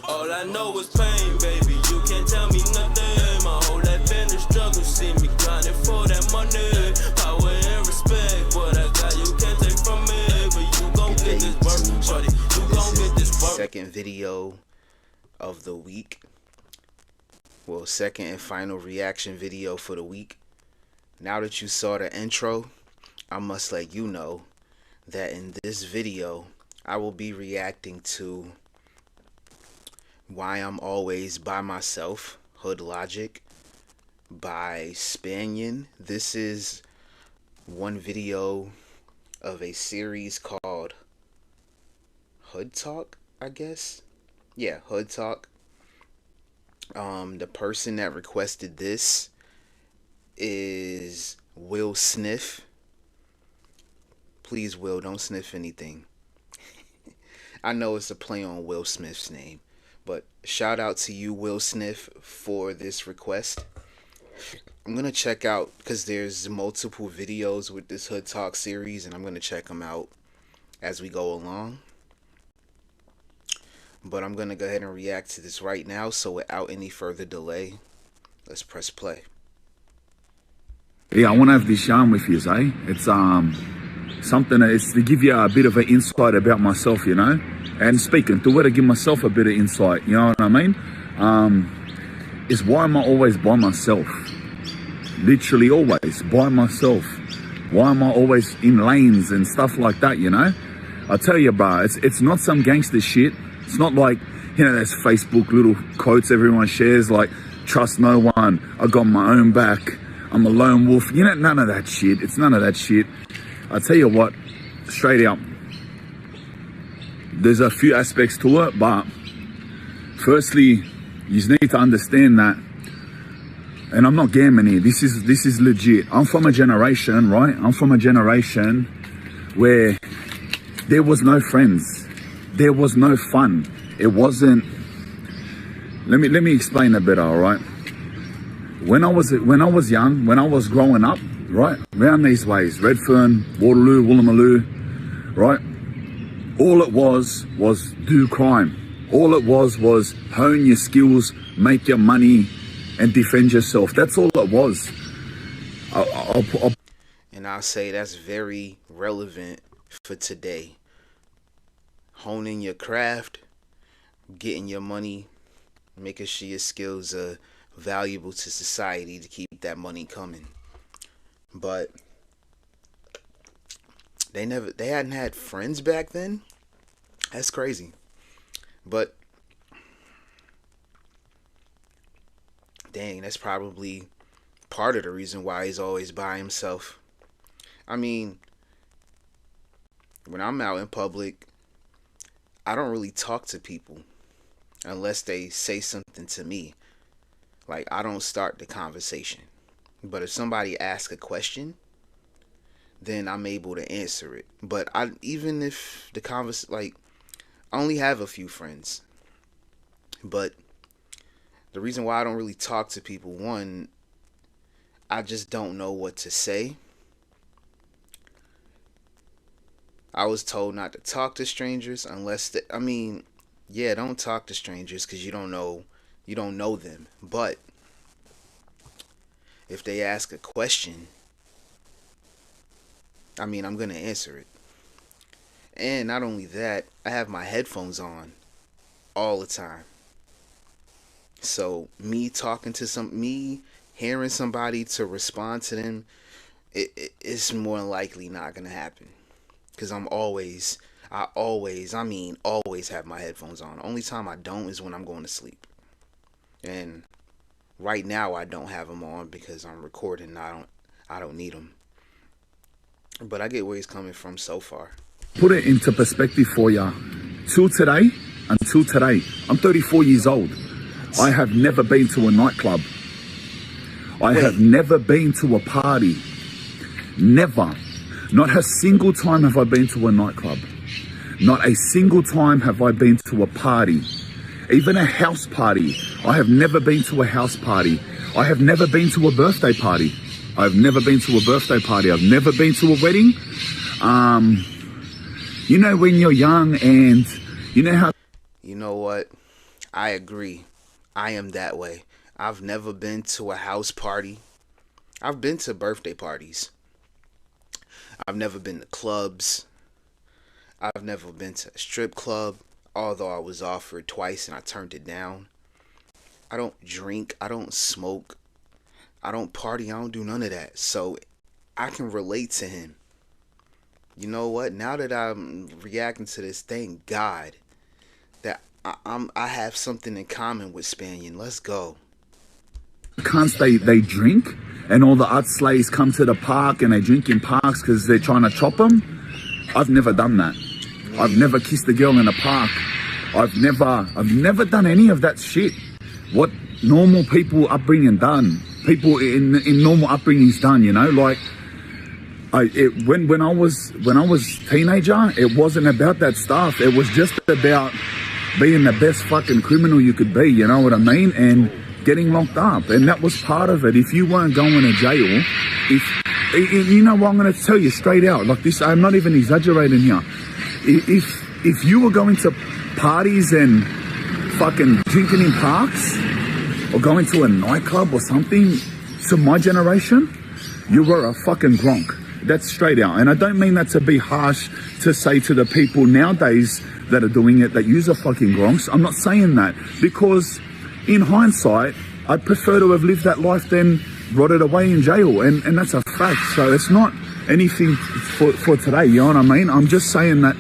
All I know is pain, baby. You can't tell me nothing. My whole life in the struggle. See me grinding for that money. Power and respect. What I got, you can't take from me. But you gon' get this work, shorty. You gon' get this work. Second video of the week. Well, second and final reaction video for the week. Now that you saw the intro, I must let you know that in this video, I will be reacting to Why I'm Always By Myself, Hood Logic, by Spanian. This is one video of a series called Hood Talk, I guess. Yeah, Hood Talk. The person that requested this is Will Sniff. Please, Will, don't sniff anything. I know it's a play on Will Smith's name, but shout out to you, Will Sniff, for this request. I'm going to check out, because there's multiple videos with this Hood Talk series, and I'm going to check them out as we go along. But I'm going to go ahead and react to this right now, so without any further delay, let's press play. Yeah, I want to have this yarn with you, eh? It's something that is to give you a bit of an insight about myself, you know? And speaking to it, to give myself a bit of insight, you know what I mean? Is why am I always by myself? Literally always by myself. Why am I always in lanes and stuff like that, you know? I tell you, bro, it's not some gangster shit. It's not like, you know, there's Facebook little quotes everyone shares like, trust no one, I got my own back, I'm a lone wolf. You know, none of that shit. It's none of that shit. I tell you what, straight out, there's a few aspects to it, but firstly, you need to understand that, and I'm not gambling here, this is legit. I'm from a generation, right? I'm from a generation where there was no friends, there was no fun. It wasn't, let me explain a bit, all right? When I was young, when I was growing up, right, around these ways, Redfern, Waterloo, Woolloomooloo, right, all it was do crime. All it was hone your skills, make your money, and defend yourself. That's all it was. And I'll say that's very relevant for today. Honing your craft, getting your money, making sure your skills are valuable to society to keep that money coming. But they hadn't had friends back then. That's crazy. But dang, that's probably part of the reason why he's always by himself. I mean, when I'm out in public, I don't really talk to people unless they say something to me. Like, I don't start the conversation. But if somebody asks a question, then I'm able to answer it. But even if the like, I only have a few friends. But the reason why I don't really talk to people, one, I just don't know what to say. I was told not to talk to strangers unless I mean, yeah, don't talk to strangers because you don't know them. But if they ask a question, I mean, I'm going to answer it. And not only that, I have my headphones on all the time. So me hearing somebody to respond to them, it's more than likely not going to happen. Because I always have my headphones on. The only time I don't is when I'm going to sleep. And right now I don't have them on because I'm recording. I don't need them. But I get where he's coming from so far. Put it into perspective for you. Until today, I'm 34 years old. I have never been to a nightclub. I have never been to a party. Never. Not a single time have I been to a nightclub. Not a single time have I been to a party. Even a house party. I have never been to a house party. I have never been to a birthday party. I've never been to a birthday party. I've never been to a wedding. You know when you're young and you know how... You know what? I agree. I am that way. I've never been to a house party. I've been to birthday parties. I've never been to clubs. I've never been to a strip club, although I was offered twice and I turned it down. I don't drink. I don't smoke. I don't party. I don't do none of that. So I can relate to him. You know what? Now that I'm reacting to this, thank God that I have something in common with Spanian. Let's go. Cunts, they drink, and all the utslays come to the park and they drink in parks because they're trying to chop them. I've never done that. I've never kissed a girl in a park. I've never done any of that shit. What normal people upbringing done, people in normal upbringings done, you know, like when I was teenager, it wasn't about that stuff. It was just about being the best fucking criminal you could be, you know what I mean, and getting locked up, and that was part of it. If you weren't going to jail, if you know what, I'm going to tell you straight out, like this, I'm not even exaggerating here. If you were going to parties and fucking drinking in parks or going to a nightclub or something, to my generation, you were a fucking gronk. That's straight out. And I don't mean that to be harsh to say to the people nowadays that are doing it that use a fucking gronks. I'm not saying that, because in hindsight, I'd prefer to have lived that life than rotted away in jail. And that's a fact. So it's not anything for today, you know what I mean? I'm just saying that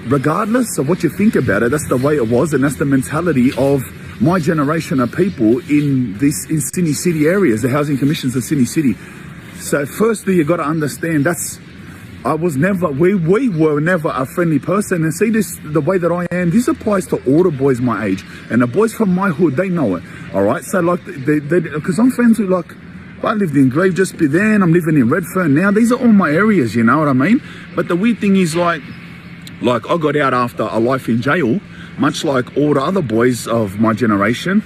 regardless of what you think about it, that's the way it was, and that's the mentality of my generation of people in Sydney City areas, the housing commissions of Sydney City. So firstly, you got to understand we were never a friendly person. And see this, the way that I am, this applies to all the boys my age. And the boys from my hood, they know it. All right. So like, because I'm friends with, like, I lived in Grave just be then, I'm living in Redfern now. These are all my areas, you know what I mean? But the weird thing is, like I got out after a life in jail, much like all the other boys of my generation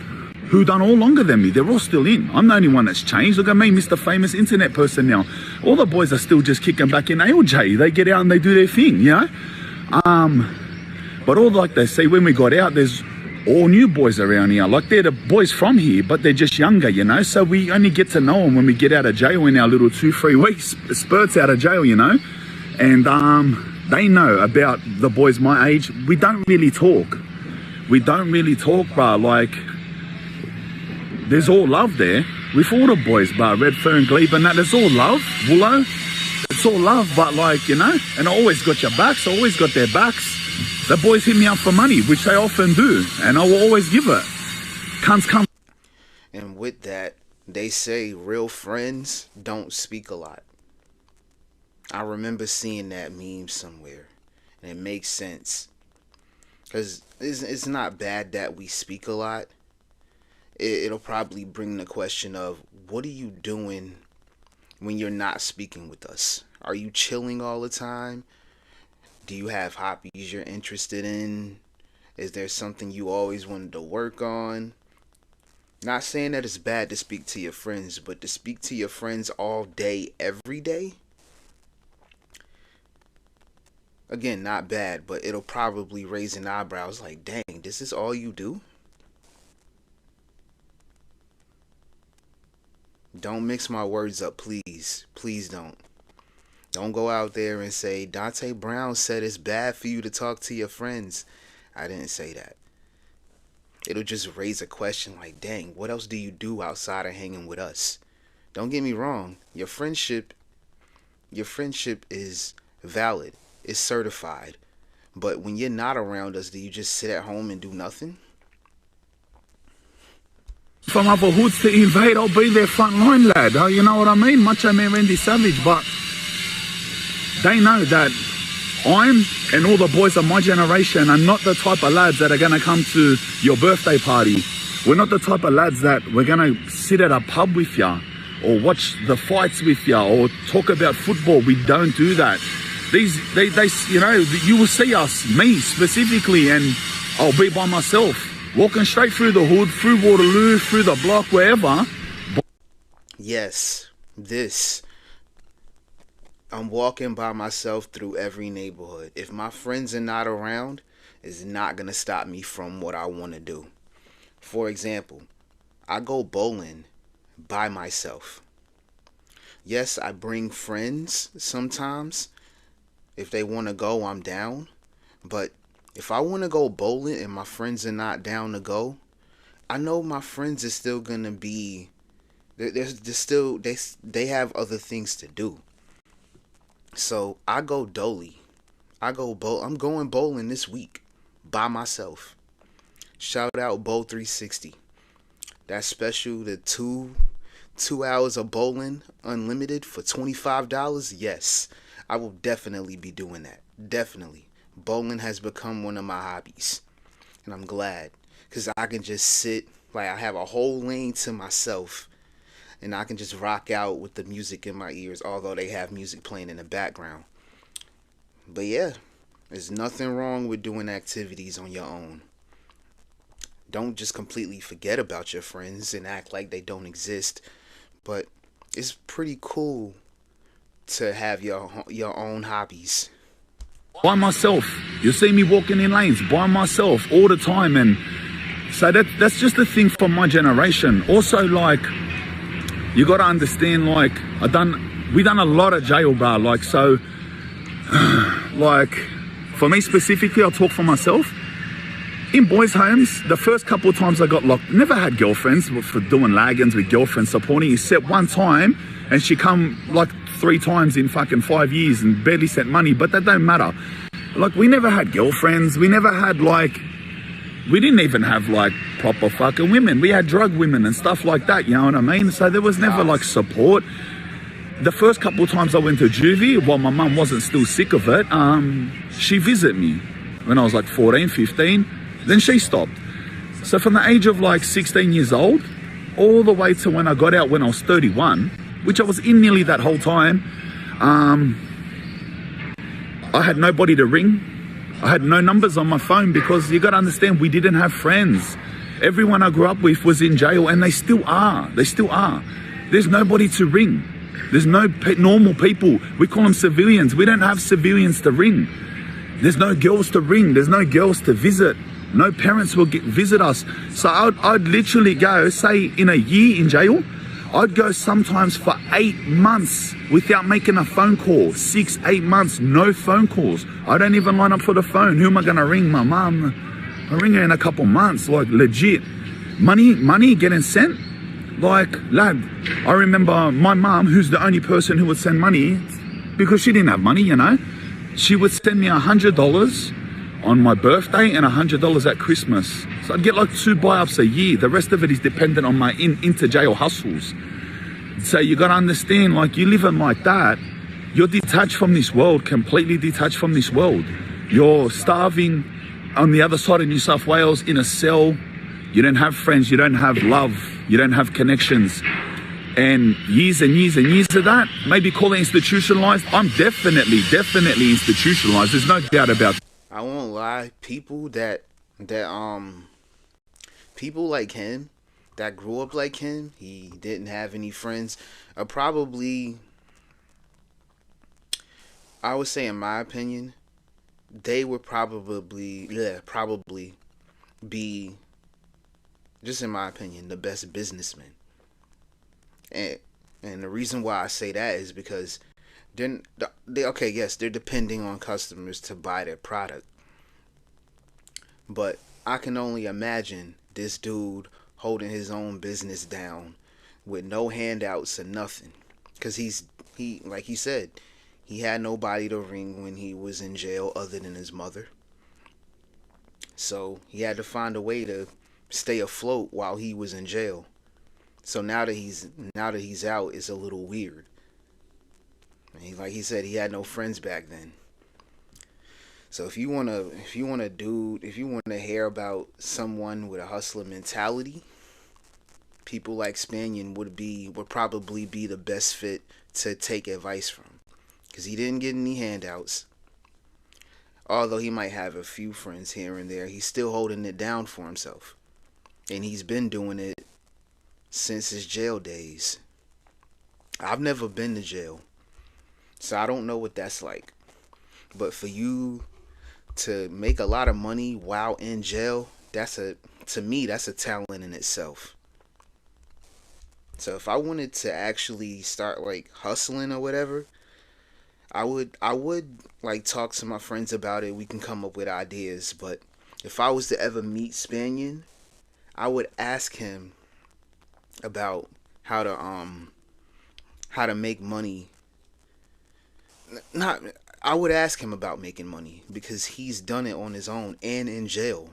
who done all longer than me. They're all still in. I'm the only one that's changed. Look at me, Mr. Famous Internet person now. All the boys are still just kicking back in ALJ. They get out and they do their thing, you know? But all, like they say, when we got out, there's all new boys around here. Like, they're the boys from here, but they're just younger, you know? So we only get to know them when we get out of jail in our little 2-3 weeks spurts out of jail, you know? And they know about the boys my age. We don't really talk. Bro. Like, there's all love there with all the boys, bro. Redfern, Glebe and that, there's all love. Willow, it's all love, but like, you know, and I always got your backs, I always got their backs. The boys hit me up for money, which they often do, and I will always give it. Cunts come. And with that, they say real friends don't speak a lot. I remember seeing that meme somewhere, and it makes sense. Because it's not bad that we speak a lot. It'll probably bring the question of, what are you doing when you're not speaking with us? Are you chilling all the time? Do you have hobbies you're interested in? Is there something you always wanted to work on? Not saying that it's bad to speak to your friends, but to speak to your friends all day, every day? Again, not bad, but it'll probably raise an eyebrow. It's like, dang, this is all you do? Don't mix my words up, please. Please don't. Don't go out there and say, Dante Brown said it's bad for you to talk to your friends. I didn't say that. It'll just raise a question like, dang, what else do you do outside of hanging with us? Don't get me wrong. Your friendship is valid. It's certified. But when you're not around us, do you just sit at home and do nothing? From other hoods to invade, I'll be their front line, lad. You know what I mean? Macho Man Randy Savage, but they know that I'm and all the boys of my generation are not the type of lads that are going to come to your birthday party. We're not the type of lads that we're going to sit at a pub with you or watch the fights with you or talk about football. We don't do that. They you know, you will see us, me specifically, and I'll be by myself. Walking straight through the hood, through Waterloo, through the block, wherever. Yes, I'm walking by myself through every neighborhood. If my friends are not around is not going to stop me from what I want to do. For example, I go bowling by myself. Yes, I bring friends sometimes. If they want to go, I'm down. But if I want to go bowling and my friends are not down to go, I know my friends are still going to be, they have other things to do. So I go dolly. I'm going bowling this week by myself. Shout out Bowl 360. That special, the two hours of bowling unlimited for $25. Yes, I will definitely be doing that. Definitely. Bowling has become one of my hobbies, and I'm glad, because I can just sit, like I have a whole lane to myself, and I can just rock out with the music in my ears, although they have music playing in the background. But yeah, there's nothing wrong with doing activities on your own. Don't just completely forget about your friends and act like they don't exist. But it's pretty cool to have your own hobbies. By myself. You see me walking in lanes by myself all the time, and so that's just the thing from my generation. Also, like, you got to understand, like, we done a lot of jail, bro. Like, so, like, for me specifically, I'll talk for myself. In boys' homes, the first couple of times I got locked, never had girlfriends for doing lag-ins with girlfriends supporting, except one time, and she come like 3 times in fucking 5 years and barely sent money, but that don't matter. Like, we never had girlfriends, we never had, like, we didn't even have, like, proper fucking women. We had drug women and stuff like that, you know what I mean? So there was never, like, support. The first couple of times I went to juvie, while my mum wasn't still sick of it, she visited me when I was like 14, 15. Then she stopped. So from the age of like 16 years old, all the way to when I got out when I was 31, which I was in nearly that whole time, I had nobody to ring. I had no numbers on my phone, because you got to understand, we didn't have friends. Everyone I grew up with was in jail, and they still are. They still are. There's nobody to ring. There's no normal people. We call them civilians. We don't have civilians to ring. There's no girls to ring. There's no girls to visit. No parents will visit us. So I'd literally go, say in a year in jail, I'd go sometimes for 8 months without making a phone call. 6, 8 months, no phone calls. I don't even line up for the phone. Who am I going to ring? My mum. I'll ring her in a couple months, like legit. Money getting sent. Like, lad, I remember my mum, who's the only person who would send money, because she didn't have money, you know. She would send me $100 on my birthday and $100 at Christmas. So I'd get like 2 buy-ups a year. The rest of it is dependent on my inter-jail hustles. So you got to understand, like, you living like that, you're detached from this world, completely detached from this world. You're starving on the other side of New South Wales in a cell. You don't have friends, you don't have love, you don't have connections. And years and years and years of that, maybe call it institutionalized. I'm definitely institutionalized. There's no doubt about it. I won't lie, people people like him, that grew up like him, he didn't have any friends, are probably, I would say in my opinion, they would probably be, just in my opinion, the best businessmen. And the reason why I say that is because they're depending on customers to buy their product. But I can only imagine this dude holding his own business down with no handouts or nothing. Because he like he said, he had nobody to ring when he was in jail other than his mother. So he had to find a way to stay afloat while he was in jail. So now that he's out, it's a little weird. Like he said, he had no friends back then. So if you wanna hear about someone with a hustler mentality, people like Spanian would probably be the best fit to take advice from, because he didn't get any handouts. Although he might have a few friends here and there, he's still holding it down for himself, and he's been doing it since his jail days. I've never been to jail, so I don't know what that's like. But for you to make a lot of money while in jail, to me, that's a talent in itself. So if I wanted to actually start like hustling or whatever, I would like talk to my friends about it. We can come up with ideas. But if I was to ever meet Spanian, I would ask him about how to make money. Not I would ask him about making money because he's done it on his own and in jail,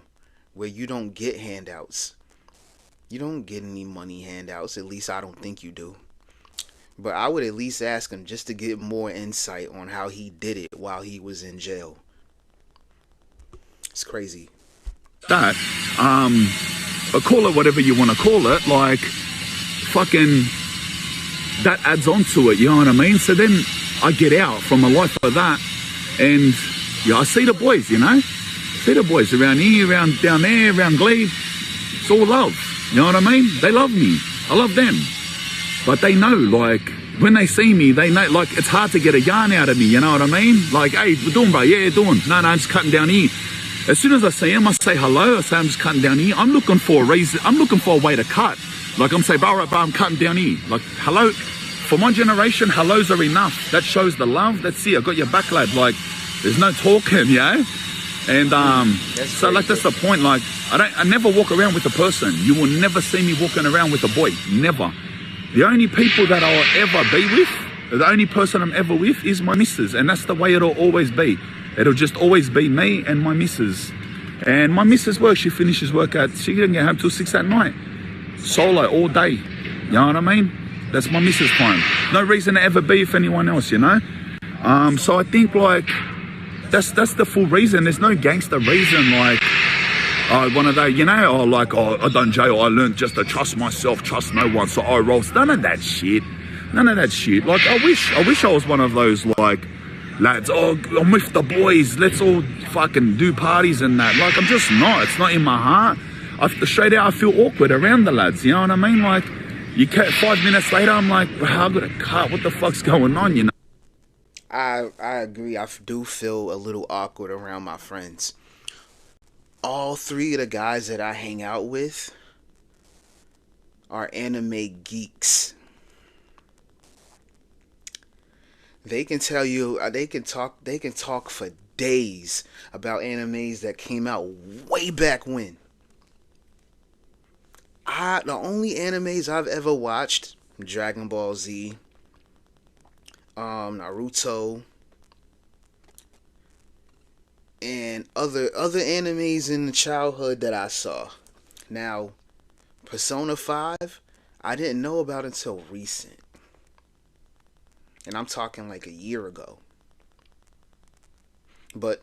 where you don't get handouts. You don't get any money handouts. At least I don't think you do. But I would at least ask him just to get more insight on how he did it while he was in jail. It's crazy. That, call it whatever you want to call it, like, fucking, that adds on to it, you know what I mean? So then I get out from a life like that, and yeah, I see the boys, you know? See the boys around here, around down there, around Glebe. It's all love, you know what I mean? They love me. I love them. But they know, like, when they see me, they know, like, it's hard to get a yarn out of me, you know what I mean? Like, hey, we're doing, bro? Yeah, doing. No, I'm just cutting down here. As soon as I see him, I say hello. I say, I'm just cutting down here. I'm looking for a reason. I'm looking for a way to cut. Like, I'm saying, bro, I'm cutting down here. Like, hello. For my generation, hellos are enough. That shows the love. That's it. I got your back, lad. Like, there's no talking, yeah? And so, like, that's the point. Like, I never walk around with a person. You will never see me walking around with a boy. Never. The only people that I'll ever be with, the only person I'm ever with is my missus. And that's the way it'll always be. It'll just always be me and my missus. And my missus works, she finishes work she doesn't get home till 6 at night. Solo all day. You know what I mean? That's my missus time. No reason to ever be with anyone else, you know? So I think like, that's the full reason. There's no gangster reason like, one of those, you know, or like, I done jail, I learned just to trust myself, trust no one, so I roll. None of that shit. None of that shit. Like, I wish I was one of those, like, lads, I'm with the boys, let's all fucking do parties and that. Like, I'm just not. It's not in my heart. Straight out, I feel awkward around the lads, you know what I mean? Like, 5 minutes later, I'm like, I got a cut, what the fuck's going on, you know? I agree. I do feel a little awkward around my friends. All three of the guys that I hang out with are anime geeks. They can tell you, they can talk for days about animes that came out way back when. The only animes I've ever watched, Dragon Ball Z, Naruto, and other animes in the childhood that I saw. Now, Persona 5, I didn't know about until recent. And I'm talking like a year ago. But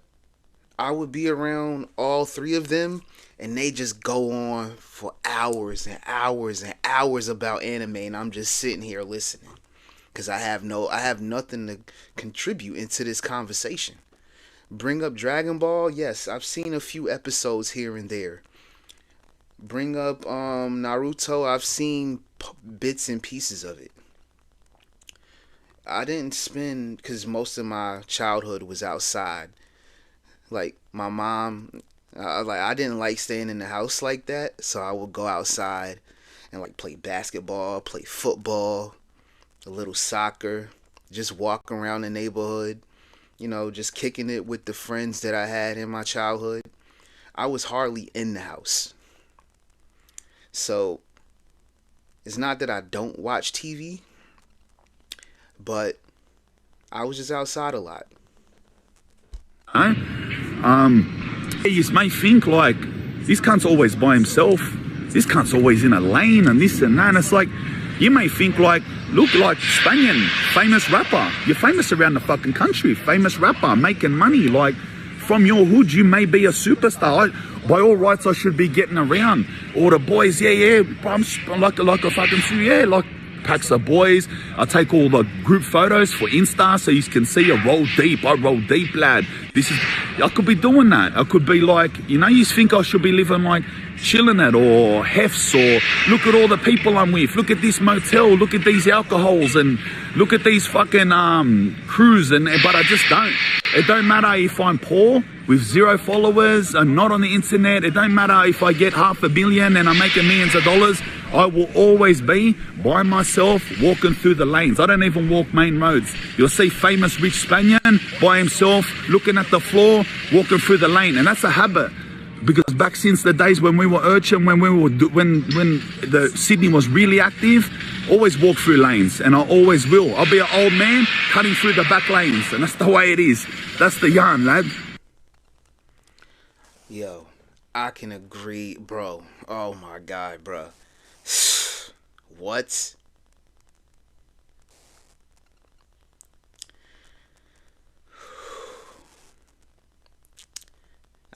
I would be around all three of them, and they just go on for hours and hours and hours about anime, and I'm just sitting here listening. Because I have nothing to contribute into this conversation. Bring up Dragon Ball, yes, I've seen a few episodes here and there. Bring up Naruto, I've seen bits and pieces of it. I didn't spend, because most of my childhood was outside. Like, my mom, I didn't like staying in the house like that, so I would go outside and like play basketball, play football, a little soccer, just walk around the neighborhood, you know, just kicking it with the friends that I had in my childhood. I was hardly in the house. So, it's not that I don't watch TV, but I was just outside a lot. You may think like, this cunt's always by himself, this cunt's always in a lane and this and that, and it's like, you may think like, look like Spanian, famous rapper, you're famous around the fucking country, famous rapper, making money, like, from your hood, you may be a superstar. By all rights, I should be getting around. All the boys, I'm like a fucking, like, packs of boys. I take all the group photos for Insta so you can see I roll deep, lad. I could be doing that. I could be like, you know, you think I should be living like chilling at, or hefts, or look at all the people I'm with, look at this motel, look at these alcohols, and look at these fucking crews, but I just don't. It don't matter if I'm poor with 0 followers and not on the internet. It don't matter if I get $500 million and I'm making millions of dollars. I will always be by myself walking through the lanes. I don't even walk main roads. You'll see famous rich Spanian by himself looking at the floor, walking through the lane, and that's a habit. Because back since the days when we were urchin, when the Sydney was really active, always walk through lanes, and I always will. I'll be an old man cutting through the back lanes, and that's the way it is. That's the yarn, lad. Yo, I can agree, bro. Oh my God, bro. What?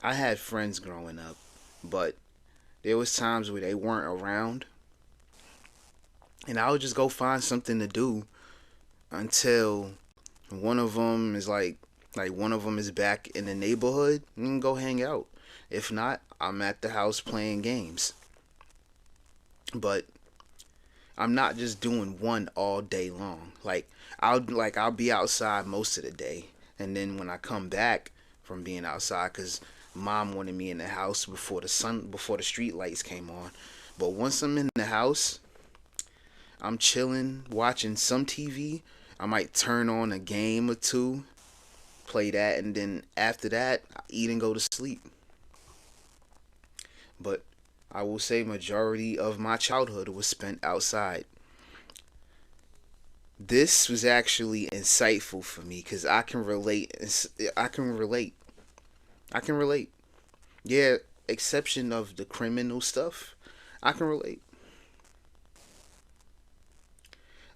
I had friends growing up, but there was times where they weren't around, and I would just go find something to do until one of them is one of them is back in the neighborhood and go hang out. If not, I'm at the house playing games. But I'm not just doing one all day long. I'll be outside most of the day, and then when I come back from being outside, cause Mom wanted me in the house before the street lights came on. But once I'm in the house, I'm chilling, watching some TV. I might turn on a game or two, play that, and then after that, I eat and go to sleep. But I will say majority of my childhood was spent outside. This was actually insightful for me because I can relate. Yeah, exception of the criminal stuff, I can relate.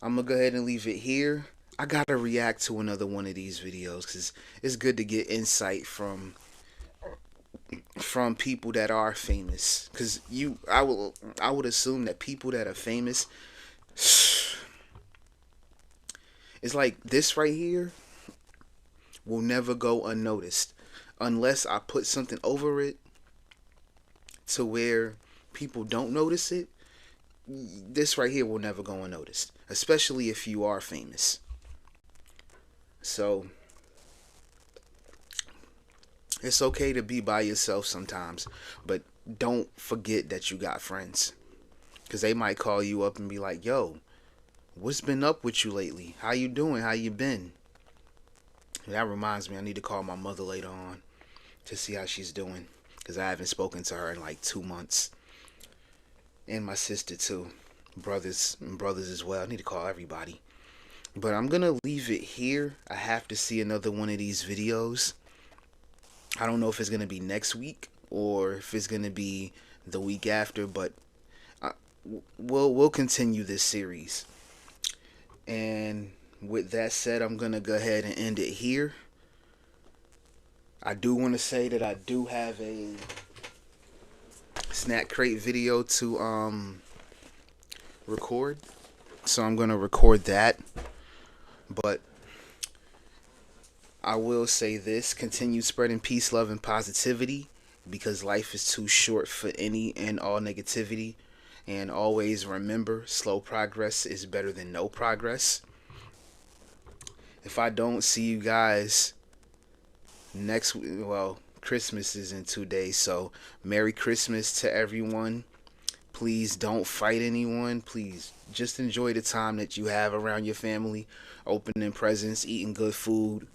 I'm gonna go ahead and leave it here. I gotta react to another one of these videos because it's good to get insight from people that are famous. Because I would assume that people that are famous, it's like this right here will never go unnoticed unless I put something over it to where people don't notice it. This right here will never go unnoticed, especially if you are famous. So it's okay to be by yourself sometimes, but don't forget that you got friends, because they might call you up and be like, yo, what's been up with you lately? How you doing? How you been? That reminds me, I need to call my mother later on to see how she's doing, because I haven't spoken to her in like 2 months. And my sister too. Brothers as well. I need to call everybody. But I'm going to leave it here. I have to see another one of these videos. I don't know if it's going to be next week or if it's going to be the week after, but we'll continue this series. And with that said, I'm going to go ahead and end it here. I do want to say that I do have a snack crate video to record, so I'm going to record that. But I will say this: continue spreading peace, love, and positivity, because life is too short for any and all negativity. And always remember, slow progress is better than no progress. If I don't see you guys next week, well, Christmas is in 2 days, so Merry Christmas to everyone. Please don't fight anyone. Please just enjoy the time that you have around your family, opening presents, eating good food.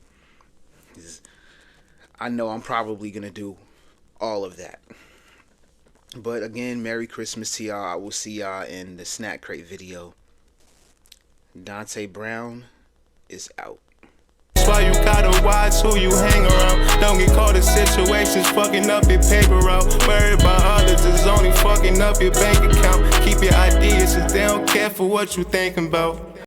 I know I'm probably going to do all of that. But again, Merry Christmas to y'all. I will see y'all in the snack crate video. Dante Brown is out. That's why you gotta watch who you hang around. Don't get caught in situations fucking up your paper route. Worried about others is only fucking up your bank account. Keep your ideas, cause they don't care for what you thinking about.